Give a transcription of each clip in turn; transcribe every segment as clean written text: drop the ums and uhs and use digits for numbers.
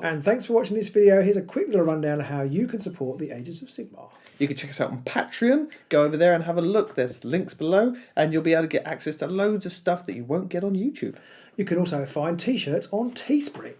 and thanks for watching this video. Here's a quick little rundown of how you can support the Agents of Sigmar. You can check us out on Patreon. Go over there and have a look. There's links below, and you'll be able to get access to loads of stuff that you won't get on YouTube. You can also find t-shirts on Teespring.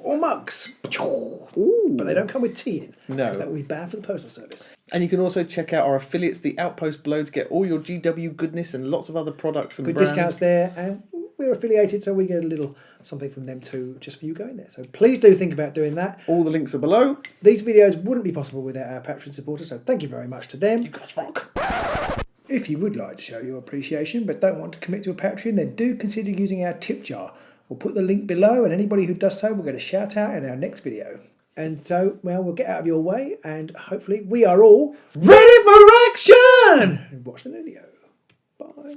Or mugs. Ooh. But they don't come with tea in. No. Because that would be bad for the postal service. And you can also check out our affiliates, the Outpost below, to get all your GW goodness and lots of other products and good brands. Discounts there, and we're affiliated, so we get a little something from them too, just for you going there. So please do think about doing that. All the links are below. These videos wouldn't be possible without our Patreon supporters, so thank you very much to them. You guys rock. If you would like to show your appreciation but don't want to commit to a Patreon, then do consider using our tip jar. We'll put the link below, and anybody who does so will get a shout out in our next video. And so, well, we'll get out of your way, and hopefully we are all ready for action! And watch the video. Bye.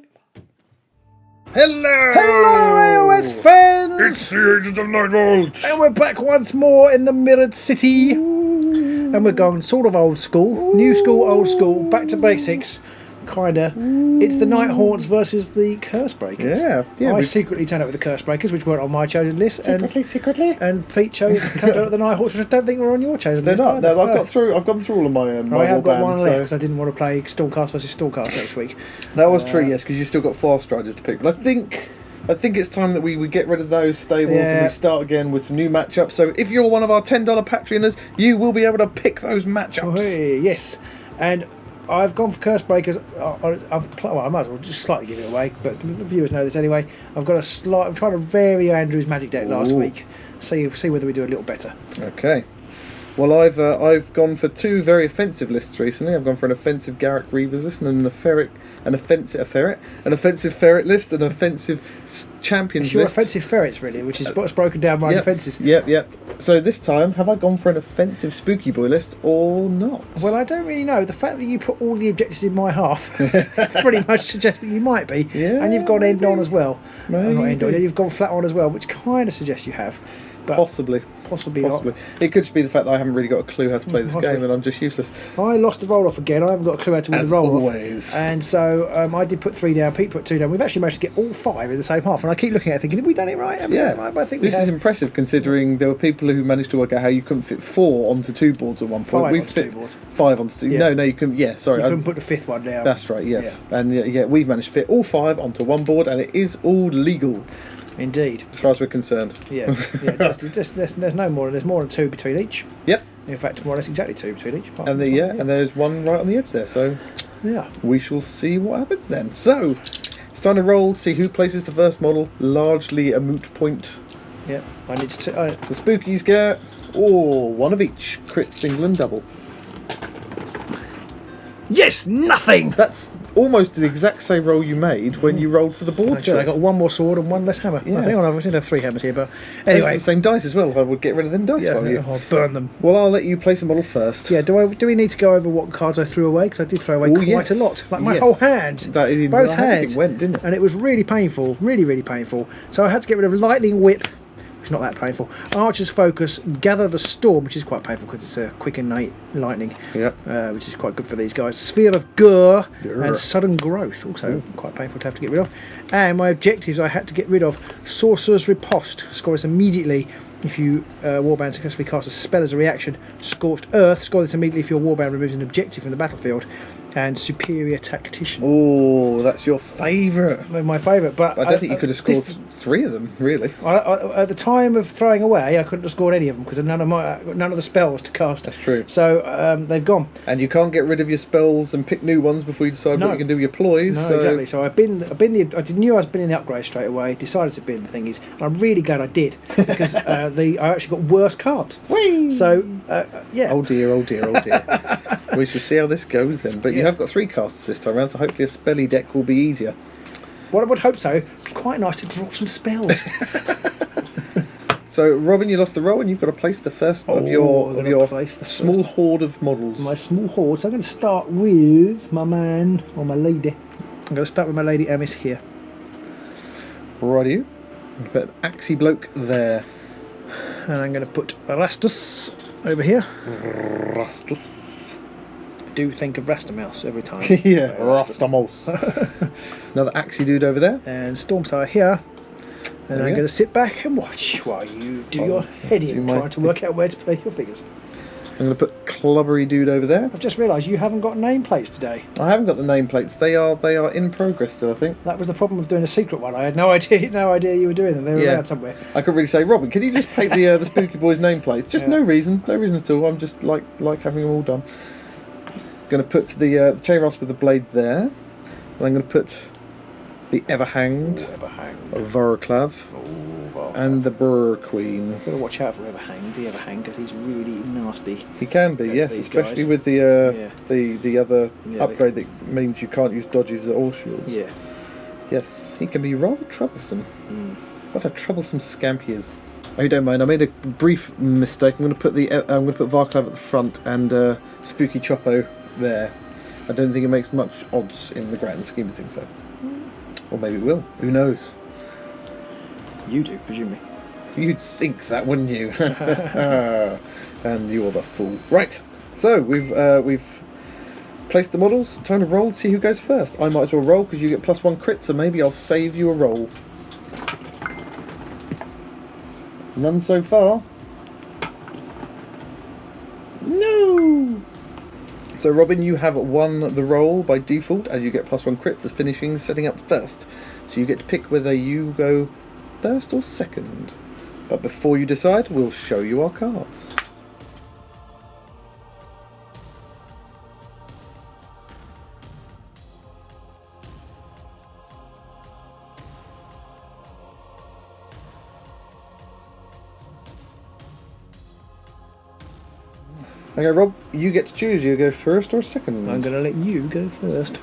Hello! Hello, AOS fans! It's the Agents of Nightvault! And we're back once more in the Mirrored City. Ooh. And we're going sort of old school. Ooh. New school, old school, back to basics. Kinda. Ooh. It's the Nightvaults versus the Cursebreakers. Yeah. I secretly turned up with the Cursebreakers, which weren't on my chosen list. Secretly. And Pete chose to come down with the Nightvaults, which I don't think were on your chosen list. They're not. No, I've gone through all of my I have got one left because I didn't want to play Stormcast versus Stormcast next week. That was true, yes, because you still got 4 Striders to pick. But I think it's time that we get rid of those stables and we start again with some new matchups. So if you're one of our $10 Patreoners, you will be able to pick those matchups. Oh, hey, yes. And I've gone for Cursebreakers. I might as well just slightly give it away, but the viewers know this anyway. I'm trying to vary Andrew's magic deck last week. See whether we do a little better. Okay. Well, I've gone for 2 very offensive lists recently. I've gone for an offensive Garruk Reavers list and an offensive ferret list, an offensive champions it's your list. Offensive ferrets, really, which is what's broken down my defences. Yep. So this time, have I gone for an offensive spooky boy list or not? Well, I don't really know. The fact that you put all the objectives in my half pretty much suggests that you might be. Yeah, and you've gone end on as well. Maybe. Not end on. You've gone flat on as well, which kind of suggests you have. But Possibly not. It could just be the fact that I haven't really got a clue how to play this game and I'm just useless. I lost the roll off again. I haven't got a clue how to win the roll always. off. And so I did put 3 down. Pete put 2 down. We've actually managed to get all 5 in the same half. And I keep looking at it thinking, have we done it right? Have we done it right? But I think this is impressive considering there were people who managed to work out how you couldn't fit 4 onto 2 boards at one point. 5 onto 2 boards. 5 onto 2. Yeah. No, you couldn't. Yeah, sorry. You couldn't put the 5th one down. That's right. Yes. Yeah. And we've managed to fit all 5 onto one board, and it is all legal. Indeed. As far as we're concerned. Yeah. There's no more. There's more than 2 between each. Yep. In fact, more or less exactly 2 between each. And and there's one right on the edge there. So we shall see what happens then. So it's time to roll to see who places the first model. Largely a moot point. Yep. I need to. The spookies get one of each. Crit, single, and double. Yes, nothing. That's almost the exact same roll you made when you rolled for the board choice. I got 1 more sword and 1 less hammer. Yeah. I think I seem to have 3 hammers here, but anyway. The same dice as well. If I would get rid of them dice for you. I'll burn them. Well, I'll let you place a model first. Yeah. Do we need to go over what cards I threw away? Because I did throw away quite a lot. Like my whole hand. Both hands went, didn't it? And it was really painful. Really, really painful. So I had to get rid of Lightning Whip. It's not that painful. Archer's Focus, Gather the Storm, which is quite painful because it's a quick and lightning, which is quite good for these guys. Sphere of Gur and Sudden Growth, also quite painful to have to get rid of. And my objectives I had to get rid of: Sorcerer's Riposte, score this immediately if you warband successfully cast a spell as a reaction. Scorched Earth, score this immediately if your warband removes an objective from the battlefield. And Superior Tactician. Oh, that's your favourite. My favourite, but I don't think you could have scored 3 of them, really. At the time of throwing away, I couldn't have scored any of them because none of the spells to cast. That's true. So they've gone. And you can't get rid of your spells and pick new ones before you decide what you can do with your ploys. No, exactly. So I knew I was binning the upgrade straight away. Decided to bin the thingies. And I'm really glad I did because I actually got worse cards. Whee! So yeah. Oh dear. We shall see how this goes then. But you have got 3 casters this time around, so hopefully a spelly deck will be easier. Well, I would hope so. It'd be quite nice to draw some spells. So, Robin, you lost the roll, and you've got to place the first of your small horde of models. My small horde. So I'm going to start with my man or my lady. I'm going to start with my lady Emis here. Righty. Put an axie bloke there. And I'm going to put Rastus over here. Rastus. Do think of Rastamouse every time. Yeah, Rastamouse. Another axie dude over there. And Stormsire here. And There we I'm go. going to sit back and watch while you do your head in, trying to work out where to play your figures. I'm going to put Clubbery Dude over there. I've just realised you haven't got nameplates today. I haven't got the nameplates. They are in progress still, I think. That was the problem of doing a secret one. I had no idea you were doing them. They were around somewhere. I could really say, Robin, can you just paint the Spooky Boys nameplates? Just no reason at all. I'm just like having them all done. I'm going to put the Chain Rasp with the blade there. And I'm going to put the Everhanged, Voroclav, and the Brr Queen. Got to watch out for the Everhanged, because he's really nasty. He can be, yes, especially guys. with the other upgrade that means you can't use dodges at all shields. Yeah. Yes, he can be rather troublesome. What a troublesome scamp he is. Oh, you don't mind? I made a brief mistake. I'm going to put Voroclav at the front and Spooky Chopo there. I don't think it makes much odds in the grand scheme of things, though. Or maybe it will. Who knows? You do, presumably. You'd think that, wouldn't you? And you're the fool. Right. So we've placed the models. Time to roll. See who goes first. I might as well roll because you get +1 crit. So maybe I'll save you a roll. None so far. No. So Robin, you have won the roll by default as you get +1 crit for finishing setting up first. So you get to pick whether you go first or second. But before you decide, we'll show you our cards. Okay, Rob, you get to choose. You go first or second. I'm going to let you go first.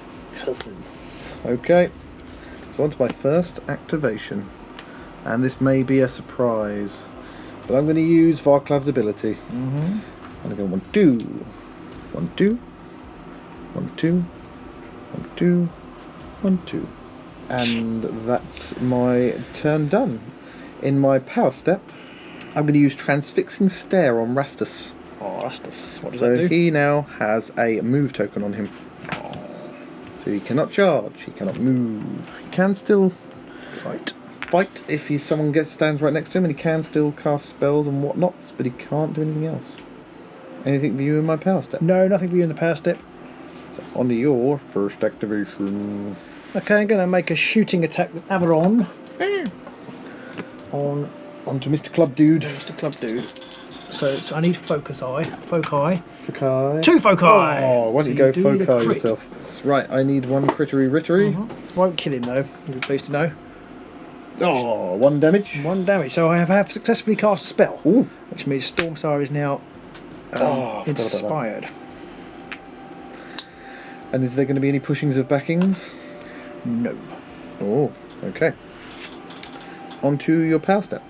Okay, so on to my first activation. And this may be a surprise. But I'm going to use Voroclav's ability. I'm going to go 1, 2. 1, 2. 1, 2. 1, 2. 1, 2. And that's my turn done. In my power step, I'm going to use Transfixing Stare on Rastus. Oh, Rastus. What does So that do? he now has a move token on him. So he cannot charge, he cannot move. He can still fight if someone stands right next to him, and he can still cast spells and whatnots, but he can't do anything else. Anything for you in my power step? No, nothing for you in the power step. So on to your first activation. Okay, I'm going to make a shooting attack with Averon. On to Mr. Club Dude. Mr. Club Dude. So I need foci. 2 foci! Oh, why don't you go do need a foci crit. yourself? That's right, I need 1 crittery. Won't kill him though, you'll be pleased to know. Oh, 1 damage. 1 damage. So I have successfully cast a spell. Ooh. Which means Stormsire is now I forgot about that. inspired. And is there going to be any pushings of backings? No. Oh, okay. On to your power step.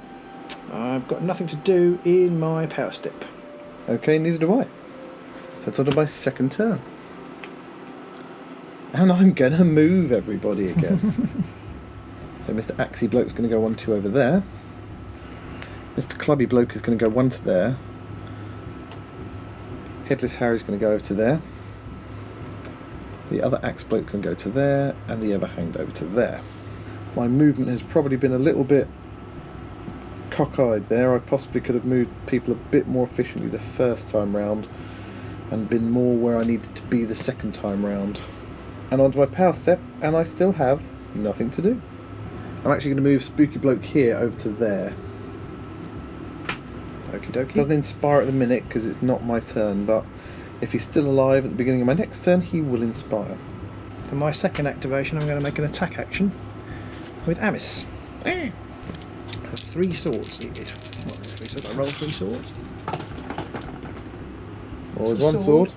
I've got nothing to do in my power step. Okay, neither do I. So it's on to my second turn. And I'm going to move everybody again. So Mr. Axie Bloke's going to go 1, 2 over there. Mr. Clubby Bloke is going to go 1 to there. Headless Harry's going to go over to there. The other Axe Bloke can go to there, and the Everhanged over to there. My movement has probably been a little bit cockeyed there. I possibly could have moved people a bit more efficiently the first time round and been more where I needed to be the second time round. And onto my power step, and I still have nothing to do. I'm actually going to move Spooky Bloke here over to there. Okie dokie. Doesn't inspire at the minute because it's not my turn, but if he's still alive at the beginning of my next turn, he will inspire. For my second activation, I'm going to make an attack action with Amis. Has 3 swords needed. What, 3 swords? I roll 3 swords. Or Just a 1 sword.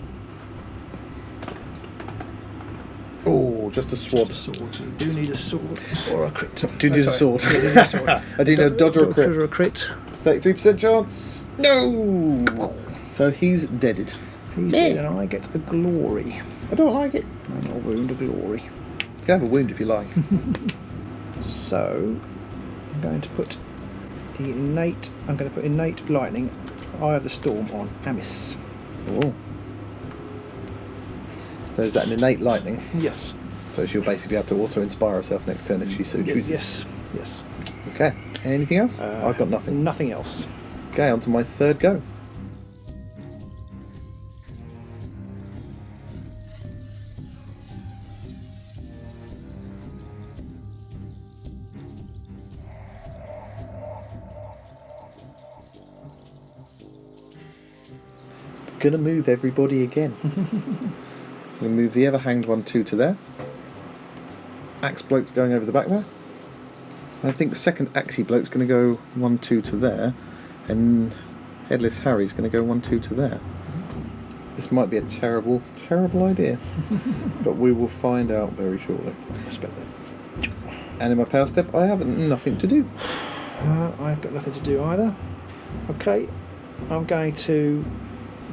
Oh, just a sword. Just a sword. So you do need a sword or a crit. Do need a sword. You do need a sword. I do need a dodge or a crit. Or a crit. 33% chance. No. So he's deaded. He's dead and I get a glory. I don't like it. And I'll wound a glory. You can have a wound if you like. So I'm going to put innate lightning, Eye of the Storm on Amis. Oh. So is that an innate lightning? Yes. So she'll basically be able to auto-inspire herself next turn if she so chooses. Yes. Okay. Anything else? I've got nothing. Nothing else. Okay, on to my third go. Gonna move everybody again. Gonna move the ever-hanged 1/2 to there. Axe bloke's going over the back there. And I think the second axey bloke's gonna go 1/2 to there, and Headless Harry's gonna go 1/2 to there. This might be a terrible, terrible idea, but we will find out very shortly. I expect that. And in my power step, I have nothing to do. I've got nothing to do either. Okay, I'm going to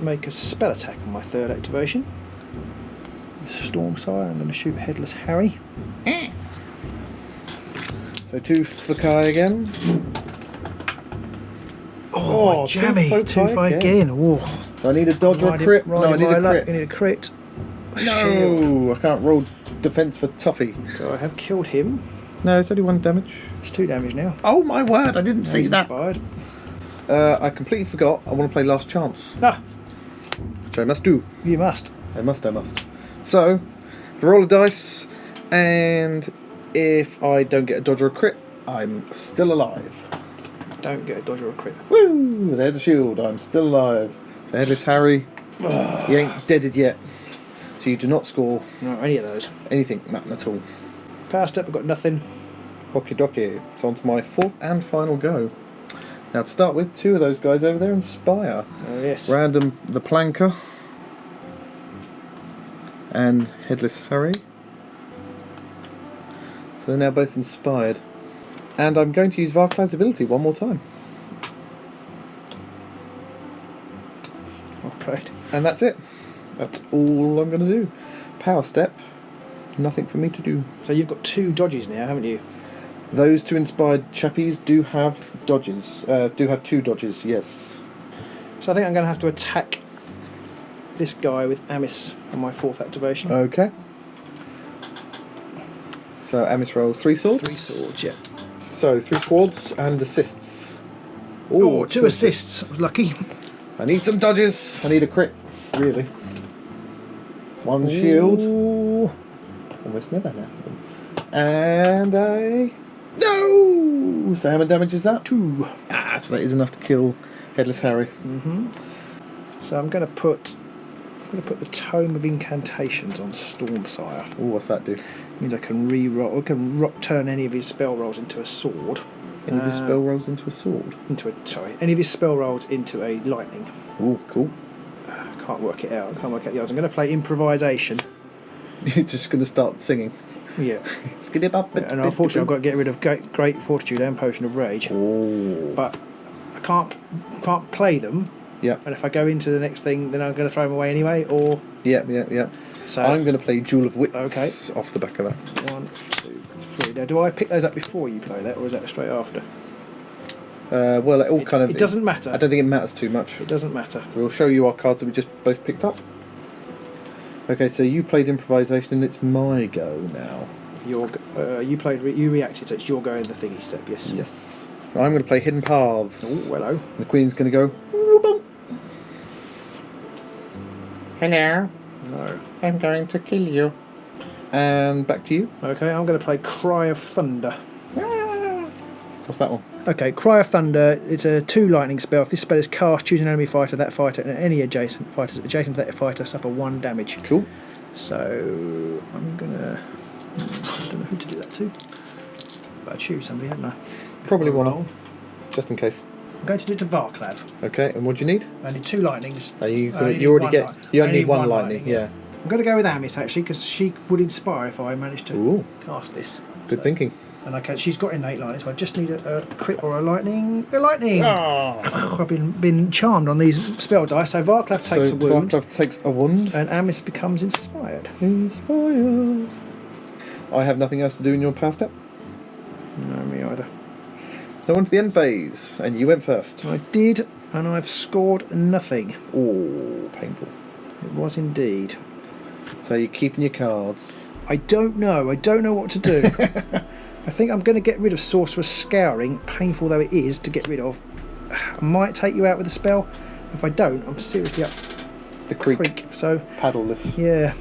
make a spell attack on my third activation. Stormsire, I'm going to shoot Headless Harry. So 2 for Kai again. Oh, jammy! 2-5 again. Oh. So I need a dodge or a crit. No, I need a crit. I need a crit. No, I can't roll defense for Toffee. So I have killed him. No, it's only 1 damage. It's 2 damage now. Oh my word! I didn't see that. Inspired. I completely forgot. I want to play Last Chance. Ah, Which I must do. you must. I must. So, roll a dice, and if I don't get a dodge or a crit, I'm still alive. Don't get a dodge or a crit. Woo! There's a shield. I'm still alive. So Headless Harry, he ain't deaded yet. So you do not score No, any of those. anything, nothing at all. Power step, I've got nothing. Okie dokie. So on to my 4th and final go. Now to start with, 2 of those guys over there inspire. Oh, yes. Random the Planker and Headless Harry. So they're now both inspired. And I'm going to use Varklav's ability one more time. Okay. And that's it. That's all I'm going to do. Power step. Nothing for me to do. So you've got 2 dodges now, haven't you? Those 2 inspired chappies do have dodges. Do have 2 dodges, yes. So I think I'm going to have to attack this guy with Amis on my 4th activation. Okay. So Amis rolls 3 swords. 3 swords, yeah. So 3 swords and assists. Oh, 2 assists. I was lucky. I need some dodges. I need a crit, really. 1 shield. Ooh. Almost never happen. And a... No! So how many damage is that? 2. So that is enough to kill Headless Harry. So I'm going to put the Tome of Incantations on Stormsire. Oh, what's that do? Means I can re-roll. I can turn any of his spell rolls into a sword. Any of his spell rolls into a sword? Any of his spell rolls into a lightning. Oh, cool. Can't work it out. I can't work out the odds. I'm going to play improvisation. You're just going to start singing. Yeah. And unfortunately, I've got to get rid of Great Fortitude and Potion of Rage. Oh. But I can't play them. Yeah. And if I go into the next thing, then I'm going to throw them away anyway. Or yeah. So I'm going to play Jewel of Wits. Okay. Off the back of that. 1, 2, 3. Now, do I pick those up before you play that, or is that straight after? Well, it all kind of. It doesn't matter. I don't think it matters too much. It doesn't matter. We'll show you our cards that we just both picked up. Okay, so you played improvisation, and it's my go now. You reacted, so it's your go in the thingy step. Yes. Yes. I'm going to play Hidden Paths. Oh, hello. And the Queen's going to go. Hello. No. I'm going to kill you. And back to you. Okay, I'm going to play Cry of Thunder. What's that one? Okay, Cry of Thunder. It's a 2 lightning spell. If this spell is cast, choose an enemy fighter. That fighter and any adjacent fighters adjacent to that fighter suffer 1 damage. Cool. So I'm gonna. I don't know who to do that to. But I choose somebody, haven't I? Probably one on, just in case. I'm going to do it to Varklav. Okay, and what do you need? I need 2 lightnings. You only need one lightning. Yeah. I'm going to go with Amis actually, because she would inspire if I managed to cast this. Good thinking. And she's got innate lightning, so I just need a crit or a lightning. A lightning! Oh. I've been charmed on these spell dice. So Varklav takes a wound. Varklav takes a wound. And Amis becomes inspired. Inspired. I have nothing else to do in your power step. No, me either. So on to the end phase, and you went first. I did, and I've scored nothing. Oh, painful. It was indeed. So you're keeping your cards. I don't know what to do. I think I'm going to get rid of Sorcerer's Scouring, painful though it is to get rid of. I might take you out with a spell. If I don't, I'm seriously up The creek. So Paddleless. yeah,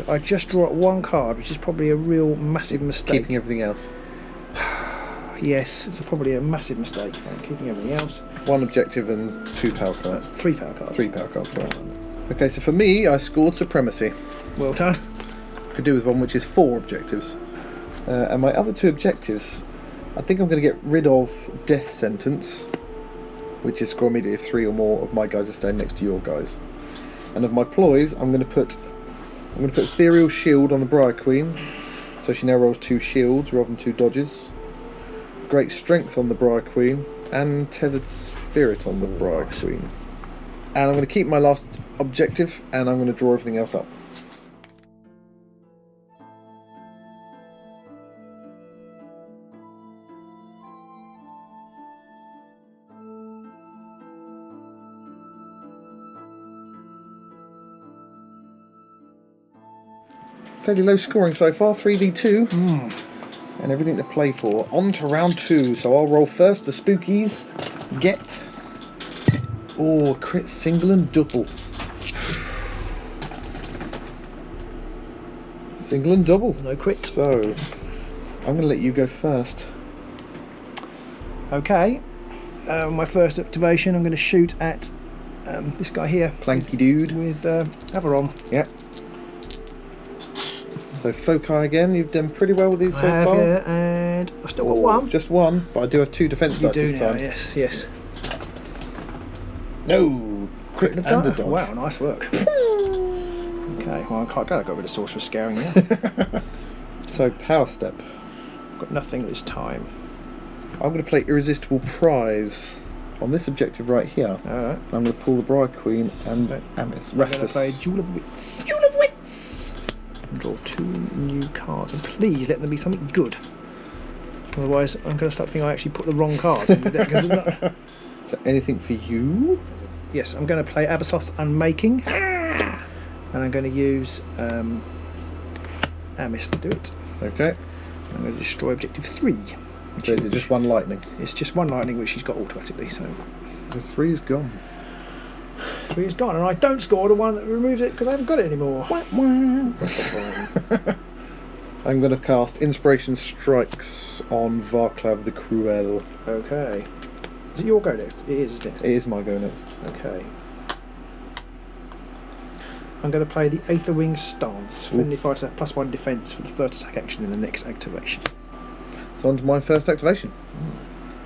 I just draw one card, which is probably a real massive mistake. Keeping everything else. Yes, it's probably a massive mistake. I'm keeping everything else. 1 objective and 2 power cards. 3 power cards. 3 power cards, sorry. Okay, so for me, I scored Supremacy. Well done. Could do with one which is 4 objectives. And my other 2 objectives, I think I'm going to get rid of Death Sentence, which is score immediately if 3 or more of my guys are staying next to your guys. And of my ploys, I'm going to put Ethereal Shield on the Briar Queen, so she now rolls 2 shields rather than 2 dodges. Great Strength on the Briar Queen, and Tethered Spirit on the Briar Queen. And I'm going to keep my last objective, and I'm going to draw everything else up. Fairly low scoring so far, 3v2. And everything to play for. On to round 2. So I'll roll first. The spookies get... Oh, crit single and double. Single and double. No crit. So, I'm going to let you go first. Okay. My first activation, I'm going to shoot at this guy here. Planky dude. With Averon. Yep. So Foci again, you've done pretty well with these so I have, far. yeah, and I still got one. Just one, but I do have 2 defence You dice do this now, time. yes. No! Crit and a dodge. Wow, nice work. Okay, well, I'm quite glad I got rid of Sorcerer's Scouring now. So Power Step. Got nothing this time. I'm going to play Irresistible Prize on this objective right here. Alright. I'm going to pull the Briar Queen and Amis. I'm going to play Jewel of Wits. Jewel of Wits! And draw 2 new cards, and please let them be something good. Otherwise, I'm going to start thinking I actually put the wrong cards in the deck. So anything for you? Yes, I'm going to play Abyssos Unmaking, and I'm going to use Amis to do it. Okay. I'm going to destroy objective 3. So is it just 1 lightning? It's just 1 lightning, which she's got automatically. So The 3's gone. 3 is gone, and I don't score the one that removes it because I haven't got it anymore. I'm going to cast Inspiration Strikes on Varclav the Cruel. Okay. Is it your go next? It is, isn't it? It is my go next. Okay. I'm going to play the Aetherwing Stance. Friendly fighter +1 defence for the first attack action in the next activation. So on to my first activation.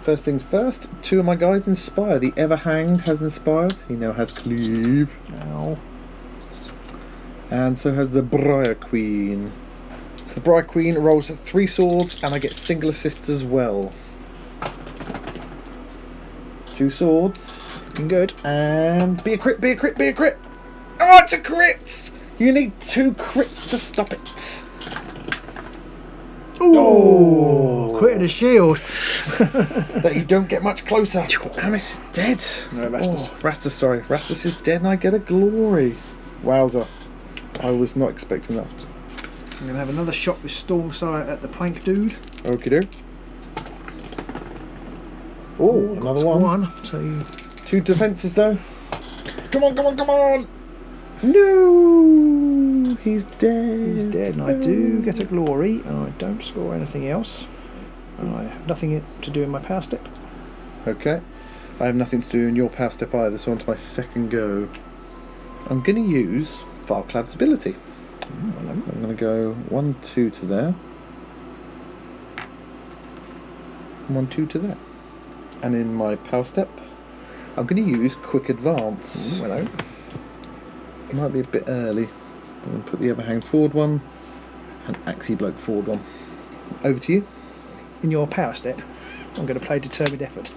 First things first, 2 of my guys inspire. The Everhanged has inspired. He now has Cleave. Ow. And so has the Briar Queen. So the Briar Queen rolls 3 swords, and I get single assist as well. 2 swords. Looking good. And be a crit, be a crit, be a crit! Oh, it's a crit! You need 2 crits to stop it. Ooh, crit and a shield. That you don't get much closer. Amis is dead. No, Rastus. Rastus, sorry. Rastus is dead and I get a glory. Wowzer. I was not expecting that. I'm going to have another shot with Stormsire at the plank dude. Okie do. Oh, another one. So you... 2 defences though. Come on, come on, come on! No! He's dead. He's dead, and I do get a glory, and I don't score anything else. And I have nothing to do in my power step. Okay. I have nothing to do in your power step either, so on to my second go. I'm going to use Varclav's ability. Hello. I'm going to go 1, 2 to there. 1, 2 to there. And in my power step, I'm going to use Quick Advance. Hello. It might be a bit early. I'm going to put the Everhanged forward one and Axie Bloke forward one. Over to you. In your power step, I'm going to play Determined Effort.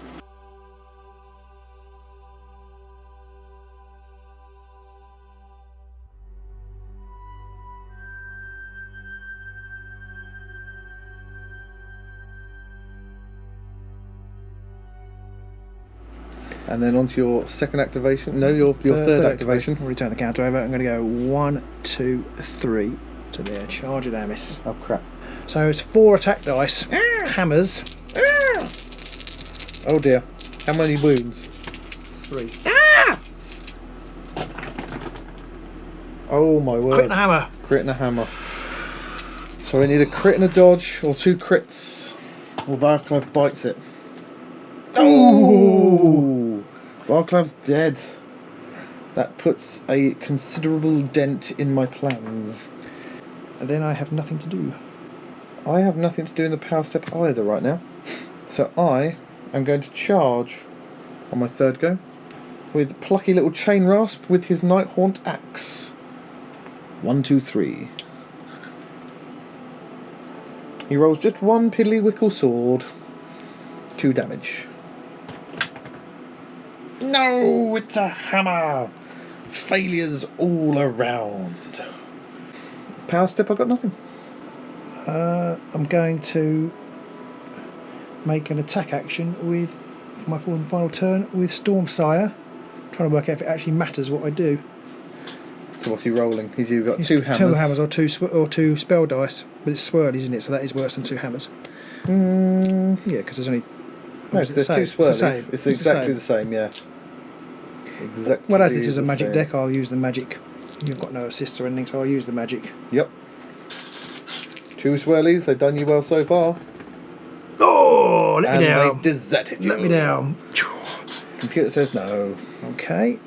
And then on to your second activation. No, your third activation. I'll return the counter over. I'm going to go 1, 2, 3 to there. Charge at Amis. Oh crap. So it's 4 attack dice, hammers. Oh dear. How many wounds? 3. Oh my word. Crit and a hammer. Crit and a hammer. So we need a crit and a dodge, or 2 crits. Or Varklav bites it. Oh! Varklav's dead. That puts a considerable dent in my plans. And then I have nothing to do. I have nothing to do in the power step either right now. So I am going to charge on my third go with plucky little Chain Rasp with his Nighthaunt axe. 1, 2, 3. He rolls just 1 piddly-wickle sword. 2 damage. No, it's a hammer. Failures all around. Power step, I've got nothing. I'm going to make an attack action with, for my fourth and final turn, with Stormsire. Trying to work out if it actually matters what I do. So what's he rolling? He's either got 2 hammers. 2 hammers or 2 spell dice, but it's swirly, isn't it? So that is worse than 2 hammers. Yeah, because there's only. No, because there's 2 swirlies. It's exactly the same, yeah. Exactly. Well, as this is a magic deck, I'll use the magic. You've got no assists or anything, so I'll use the magic. Yep. 2 swirlies, they've done you well so far. Oh, let me down. And they've deserted you. Let me down. Computer says no. Okay.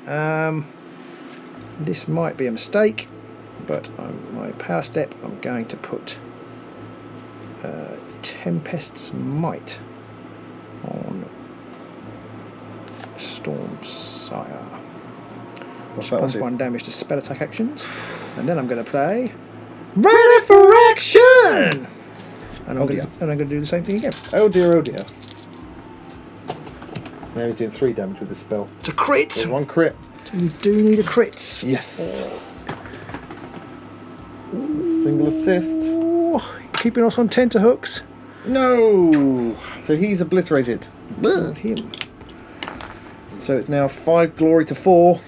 This might be a mistake, but on my power step, I'm going to put Tempest's Might on Stormsire. What's that Plus do? 1 damage to spell attack actions, and then I'm going to play Ready for Action, and I'm going to do the same thing again. Oh dear, oh dear. Now he's doing 3 damage with this spell. It's a crit. There's 1 crit. You do need a crit. Yes. Single assist. Ooh, keeping us on tenterhooks. No. So he's obliterated. Not him. So it's now 5 glory to 4.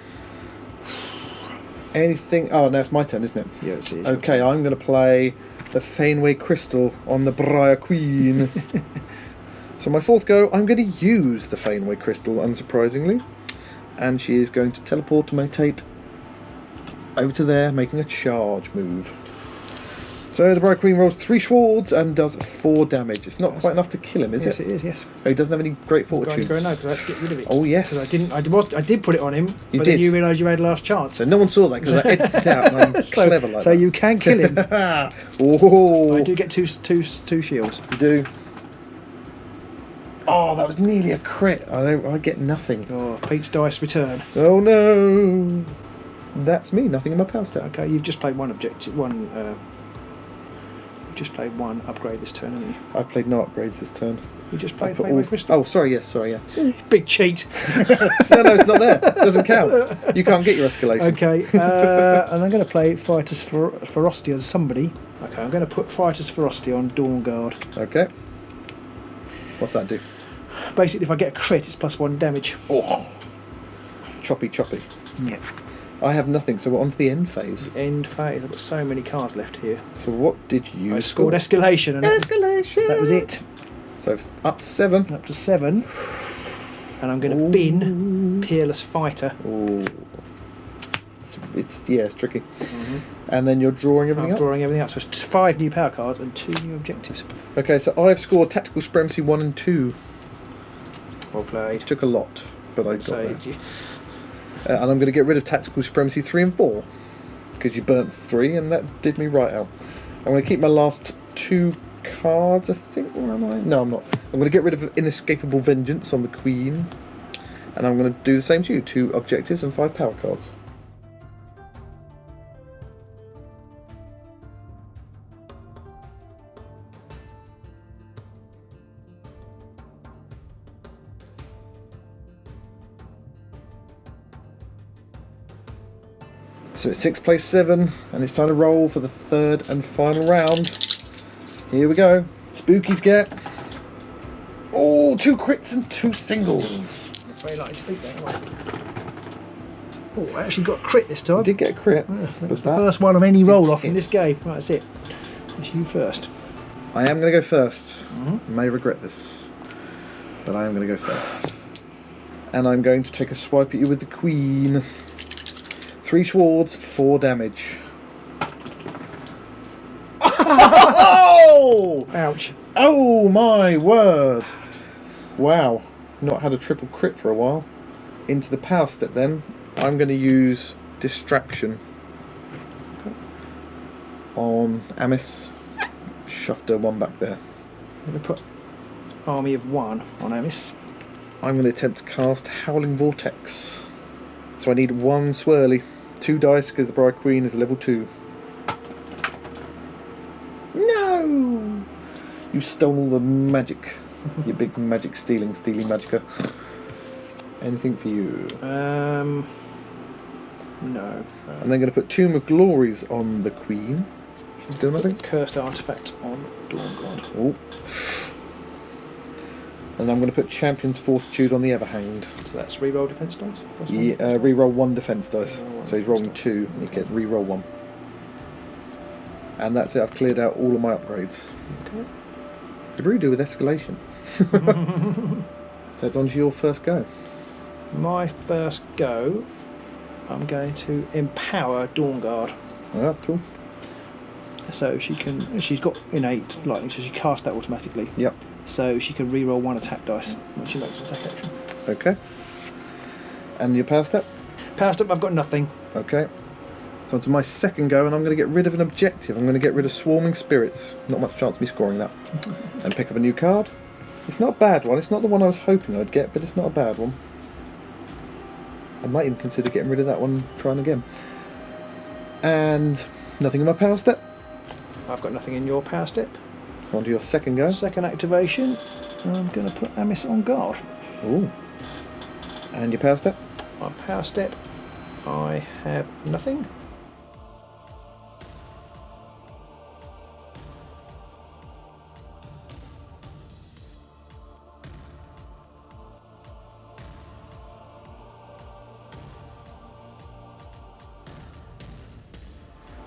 Anything? Oh, now it's my turn, isn't it? Yeah, it is. Okay, I'm going to play the Fenway Crystal on the Briar Queen. So my fourth go, I'm going to use the Fenway Crystal, unsurprisingly. And she is going to teleportate over to there, making a charge move. So the Briar Queen rolls 3 swords and does 4 damage. It's not quite enough to kill him, is it? Yes, it is, yes. Oh, he doesn't have any great fortunes. No, because I have to get rid of it. Oh, yes. 'Cause I did put it on him, but then you realised you had last chance. So no one saw that because I edited it out and I'm clever like that. So you can kill him. Oh, I do get two shields. You do. Oh, that was nearly a crit. I get nothing. Oh, Pete's dice return. Oh no. That's me, nothing in my power stat. Okay, you've just played one objective, just played 1 upgrade this turn, haven't you? I played no upgrades this turn. You just played all... Fenway Crystal. Oh, sorry, yeah. Big cheat. No, it's not there. It doesn't count. You can't get your escalation. Okay, and I'm going to play Fighter's Ferocity on somebody. Okay, I'm going to put Fighter's Ferocity on Dawn Guard. Okay. What's that do? Basically, if I get a crit, it's plus 1 damage. Oh. Choppy. Yeah. I have nothing, so we're on to the end phase. End phase. I've got so many cards left here. So what did you I scored Escalation. And that was it. So up to 7. Up to 7. And I'm going to bin Peerless Fighter. Oh. It's tricky. Mm-hmm. And then you're drawing everything I'm up? drawing everything up. So it's 5 new power cards and 2 new objectives. Okay, so I've scored Tactical Supremacy 1 and 2. Well played. It took a lot, but I got So there. And I'm going to get rid of Tactical Supremacy 3 and 4 because you burnt 3 and that did me right out. I'm going to keep my last 2 cards, I think. Where am I? No, I'm not. I'm going to get rid of Inescapable Vengeance on the Queen, and I'm going to do the same to you. 2 objectives and 5 power cards. So it's 6 plays 7, and it's time to roll for the 3rd and final round. Here we go. Spookies get... Oh, 2 crits and 2 singles. Very likely to beat that. Oh, I actually got a crit this time. You did get a crit. That's the first one of any roll-off in this game. Right, that's it. It's you first. I am going to go first. I may regret this, but I am going to go first. And I'm going to take a swipe at you with the Queen. 3 swords, 4 damage. Oh! Ouch. Oh my word! Wow, not had a triple crit for a while. Into the power step then. I'm going to use Distraction on Amiss. Shoved her 1 back there. I'm going to put Army of 1 on Amiss. I'm going to attempt to cast Howling Vortex. So I need 1 swirly. 2 dice because the Briar Queen is a level 2. No! You stole all the magic. You big magic stealing magicka. Anything for you? No. And then going to put Tomb of Glories on the Queen. She's doing nothing. Cursed Artifact on Dawn Oh. And I'm going to put Champion's Fortitude on the Everhanged. So that's reroll defense dice? Yeah, reroll 1 defense dice. Reroll So he's rolling 2, and you get reroll 1. And that's it, I've cleared out all of my upgrades. Okay. Could really do with escalation. So it's on to your first go. My first go, I'm going to empower Dawnguard. Ah, cool. So she's got innate lightning, so she casts that automatically. Yep. So she can reroll 1 attack dice when she makes an attack action. Okay. And your power step? Power step, I've got nothing. Okay. So on to my second go, and I'm going to get rid of an objective. I'm going to get rid of Swarming Spirits. Not much chance of me scoring that. And pick up a new card. It's not a bad one. It's not the one I was hoping I'd get, but it's not a bad one. I might even consider getting rid of that one, trying again. And nothing in my power step. I've got nothing in your power step. So on to your second go. Second activation, I'm going to put Amiss on guard. Ooh. And your power step? My power step, I have nothing.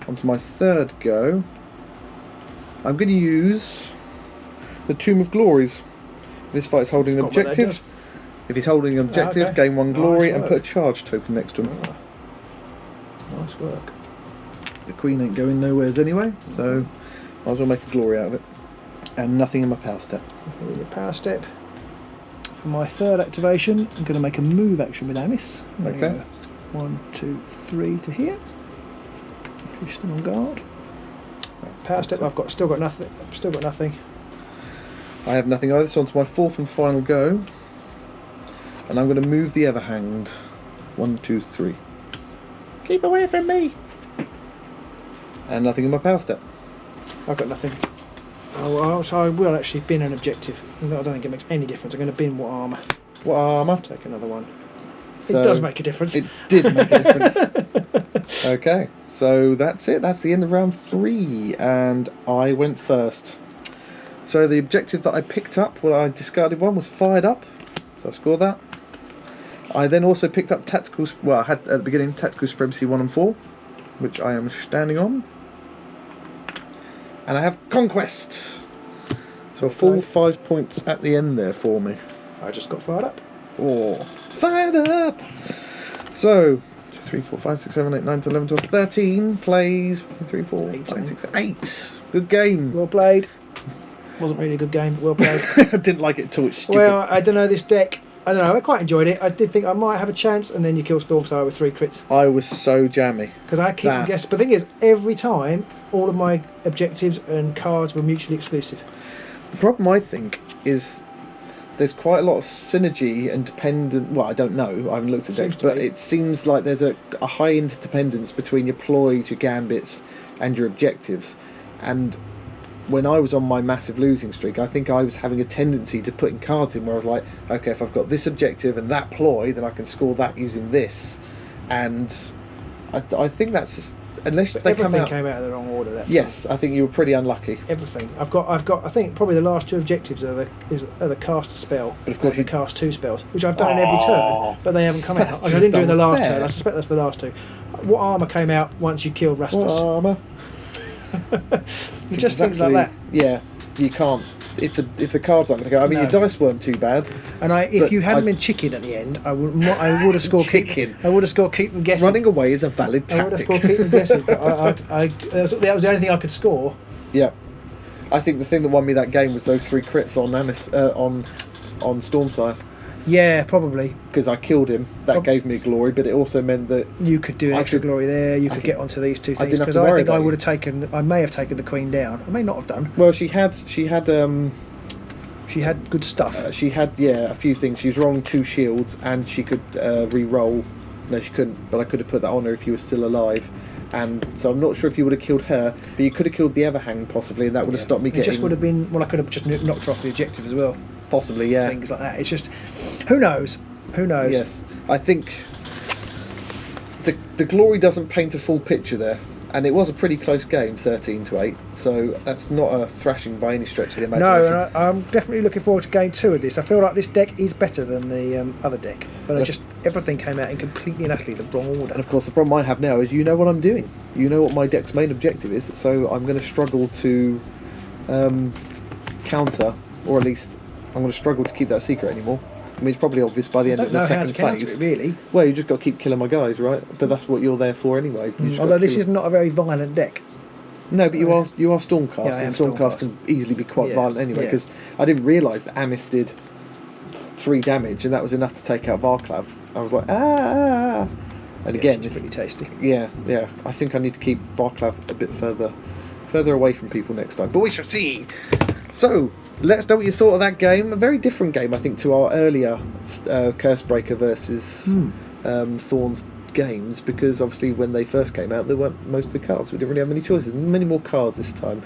Onto my third go. I'm going to use the Tomb of Glories. This fight's holding an objective. If he's holding an objective, gain 1 glory and put a charge token next to him. Nice work. The Queen ain't going nowheres anyway, so might as well make a glory out of it. And nothing in my power step. Nothing in your power step. For my third activation, I'm going to make a move action with Amiss. Okay. 1, 2, 3 to here. She's still on guard. Power step, I've still got nothing. I have nothing either, so on to my fourth and final go. And I'm going to move the Everhanged. 1, 2, 3. Keep away from me! And nothing in my power step. I've got nothing. Oh, so I will actually bin an objective. I don't think it makes any difference. I'm going to bin what armour. What armour? Take another one. So it does make a difference. It did make a difference. Okay, so that's it. That's the end of round 3, and I went first. So the objective that I picked up, well, I discarded one, was fired up. So I scored that. I then also picked up tactical. Well, I had at the beginning tactical supremacy 1 and 4, which I am standing on. And I have conquest. So a full 5 points at the end there for me. I just got fired up. Oh, fired up! So, 2, 3, 4, 5, 6, 7, 8, 9, 10, 11, 12, 13 plays. 3, 4, 5, 6, 8. Good game. Well played. Wasn't really a good game, but well played. I didn't like it at all. It's stupid. Well, I don't know, this deck, I don't know, I quite enjoyed it. I did think I might have a chance, and then you kill Stormsire with 3 crits. I was so jammy. Because I keep guessing. But the thing is, every time, all of my objectives and cards were mutually exclusive. The problem, I think, is there's quite a lot of synergy and dependent. Well, I don't know. I haven't looked at decks, but it seems like there's a high interdependence between your ploys, your gambits, and your objectives. And when I was on my massive losing streak, I think I was having a tendency to putting cards in where I was like, okay, if I've got this objective and that ploy, then I can score that using this. And I think that's just, unless they come out. Everything came out of the wrong order. That yes, time. I think you were pretty unlucky. Everything. I've got. I think probably the last 2 objectives are the cast a spell, but of course you cast 2 spells, which I've done in every turn, but they haven't come out. I didn't do in the last turn. I suspect that's the last 2. What armour came out once you killed Rastus? What armour? Just things like that. Yeah. you can't. If the cards aren't going to go, I mean, No. your dice weren't too bad. And if you hadn't been chicken at the end, I would have scored Chicken. I would have scored keep them guessing. Running away is a valid I would have tactic. scored keep them guessing. But that was the only thing I could score. Yeah, I think the thing that won me that game was those 3 crits on on Stormsire. Yeah, probably. Because I killed him, that gave me glory, but it also meant that You could do extra glory there. You could get onto these two I things didn't have because to I worry think I about would have taken. I may have taken the queen down. I may not have done. Well, she had She had good stuff. a few things. She was rolling 2 shields, and she could re-roll. No, she couldn't, but I could have put that on her if you were still alive. And so I'm not sure if you would have killed her, but you could have killed the Everhang possibly, and that would have stopped me getting. It just would have been. Well, I could have just knocked her off the objective as well. Possibly, yeah. Things like that. It's just, who knows? Who knows? Yes, I think the glory doesn't paint a full picture there, and it was a pretty close game, 13-8. So that's not a thrashing by any stretch of the imagination. No, and I'm definitely looking forward to game 2 of this. I feel like this deck is better than the other deck, but everything came out in completely and utterly the wrong order. And of course, the problem I have now is you know what I'm doing. You know what my deck's main objective is, so I'm going to struggle to counter, or at least I'm going to struggle to keep that secret anymore. I mean, it's probably obvious by the end of the second phase. It, really. Well, you just got to keep killing my guys, right? But that's what you're there for anyway. Although this is not a very violent deck. No, but you are Stormcast, Yeah, I am and Stormcast can easily be quite violent anyway. Because I didn't realise that Amis did 3 damage, and that was enough to take out Varklav. I was like, ah. And again, it's pretty tasty. Yeah. I think I need to keep Varklav a bit further away from people next time. But we shall see. So, let us know what you thought of that game. A very different game, I think, to our earlier Cursebreaker versus Thorns games, because obviously when they first came out, there weren't most of the cards. We didn't really have many choices. Many more cards this time.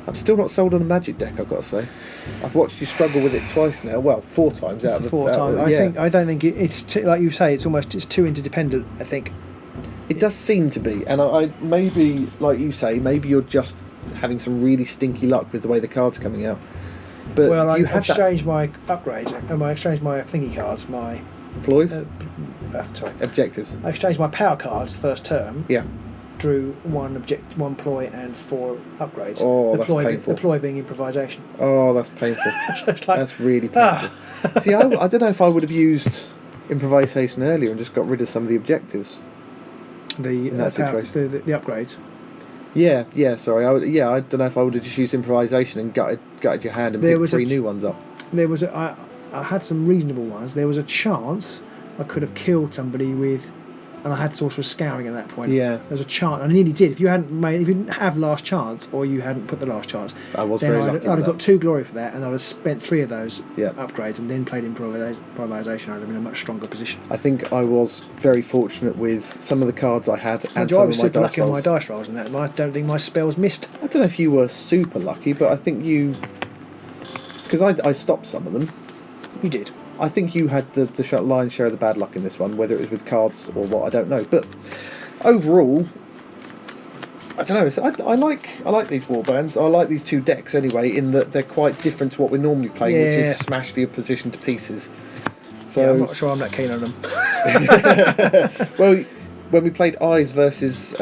I'm still not sold on a Magic deck, I've got to say. I've watched you struggle with it twice now. Well, 4 times out of the 4 times. I don't think it's too, like you say. It's too interdependent. I think it does seem to be, and I maybe, like you say, maybe you're just having some really stinky luck with the way the cards coming out. But I exchanged my upgrades, and I exchanged my thingy cards, my ploys, objectives. I exchanged my power cards first term. Yeah. Drew 1 ploy and 4 upgrades. Oh, that's painful. The ploy being improvisation. Oh, that's painful. That's really painful. See, I don't know if I would have used improvisation earlier and just got rid of some of the objectives. In that situation. The upgrades. Yeah. Sorry. I don't know if I would have just used improvisation and gutted your hand and picked 3 new ones up. I had some reasonable ones. There was a chance I could have killed somebody with, and I had Sorcerer's Scouring at that point. Yeah. There was a chance, and I nearly did. If you didn't have last chance, or you hadn't put the last chance, I was very lucky. I'd have got 2 glory for that, and I'd have spent 3 of those upgrades, and then played improvisation. I'd have been in a much stronger position. I think I was very fortunate with some of the cards I had and I some was of my super dice lucky on rolls. my dice rolls, and that I don't think my spells missed. I don't know if you were super lucky, but I think you, because I stopped some of them. You did. I think you had the lion's share of the bad luck in this one, whether it was with cards or what, I don't know. But overall, I don't know. I like these warbands. I like these 2 decks anyway, in that they're quite different to what we're normally playing, which is smash the opposition to pieces. So I'm not sure I'm that keen on them. Well, when we played Eyes versus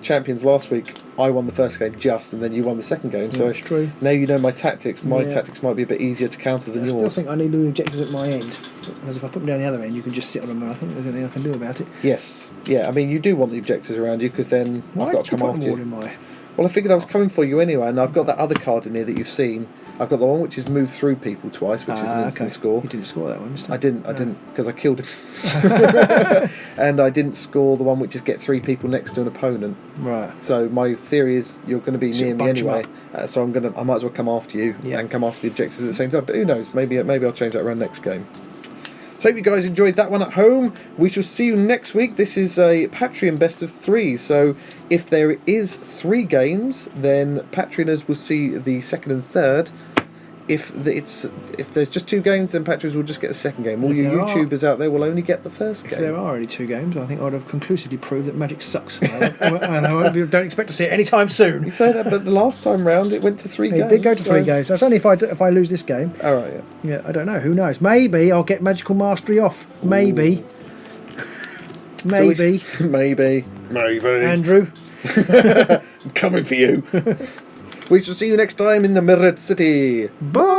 Champions last week, I won the first game and then you won the second game. So it's true. Now you know my tactics. My tactics might be a bit easier to counter than yours. I still think I need the objectives at my end, because if I put them down the other end, you can just sit on them, and I think there's anything I can do about it. Yes. Yeah, I mean, you do want the objectives around you, because then I've got to come after you. Well, I figured I was coming for you anyway, and I've got that other card in here that you've seen. I've got the one which is move through people twice, which is an instant score. You didn't score that one, did you? I didn't, because I killed him. And I didn't score the one which is get 3 people next to an opponent. Right. So my theory is you're going to be near me anyway, so I might as well come after you and come after the objectives at the same time. But who knows? Maybe I'll change that around next game. So hope you guys enjoyed that one at home. We shall see you next week. This is a Patreon best of 3. So if there is 3 games, then Patreoners will see the second and third. If there's just 2 games, then Patreons will just get the second game. All you YouTubers out there will only get the first game. If there are only 2 games, I think I'd have conclusively proved that Magic sucks. And I don't expect to see it anytime soon. You say that, but the last time round it went to 3 games. It did go to 3 games. That's only if I lose this game. All right, yeah. I don't know. Who knows? Maybe I'll get Magical Mastery off. Maybe. Maybe. Maybe. Andrew. I'm coming for you. We shall see you next time in the Mirrored City. Bye.